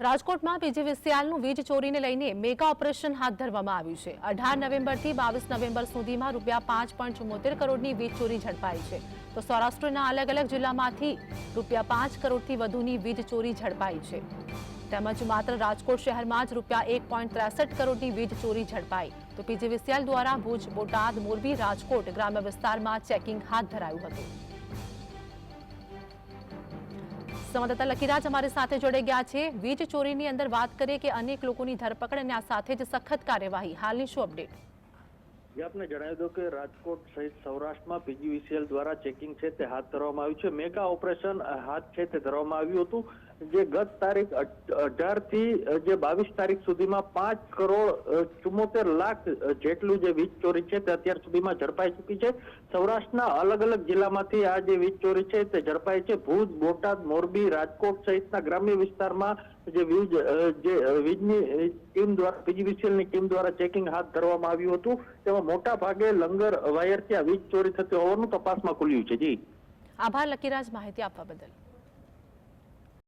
રાજકોટમાં પીજીવીસીએલનું વીજ ચોરીને લઈને મેગા ઓપરેશન હાથ ધરવામાં આવ્યું છે। 18 નવેમ્બરથી 22 નવેમ્બર સુધીમાં ₹5.74 કરોડની વીજ ચોરી ઝડપાઈ છે, તો સૌરાષ્ટ્રના અલગ અલગ જિલ્લામાંથી ₹5 કરોડથી વધુની વીજ ચોરી ઝડપાઈ છે। તેમજ માત્ર રાજકોટ શહેરમાં જ ₹1.63 કરોડની વીજ ચોરી ઝડપાઈ, તો પીજીવીસીએલ દ્વારા ભુજ, બોટાદ, મોરબી, રાજકોટ ગ્રામ્ય વિસ્તારમાં ચેકિંગ હાથ ધરાયું હતું। સંવાદદાતા લકીરાજ અમારી સાથે જોડાઈ ગયા છે। વીજ ચોરીની અંદર વાત કરીએ કે અનેક લોકોની ધરપકડ અને આ સાથે જ સખત કાર્યવાહી, હાલની શું અપડેટ? આપને જણાવી દો કે રાજકોટ સહિત સૌરાષ્ટ્રમાં પીજીવીસીએલ દ્વારા ચેકિંગ છે તે હાથ ધરવામાં આવ્યું છે। મેગા ઓપરેશન હાથ છે તે ધરવામાં આવ્યું હતું, જે ગત તારીખ 18 થી જે 22 તારીખ સુધીમાં 5 કરોડ 74 લાખ જેટલું જે વીજ ચોરી છે તે અત્યાર સુધીમાં ઝડપાઈ ચૂકી છે। સૌરાષ્ટ્રના અલગ અલગ જિલ્લામાંથી આ જે વીજ ચોરી છે તે ઝડપાઈ છે। ભુજ, બોટાદ, મોરબી, રાજકોટ સહિતના ગ્રામ્ય વિસ્તારમાં જે વીજની ટીમ દ્વારા પીજીવીસીએલની ટીમ દ્વારા ચેકિંગ હાથ ધરવામાં આવ્યું હતું, તેમાં મોટા ભાગે લંગર વાયરથી આ વીજ ચોરી થતી હોવાનું તપાસમાં ખુલ્યું છે। જી આભાર લકીરાજ, માહિતી આપવા બદલ।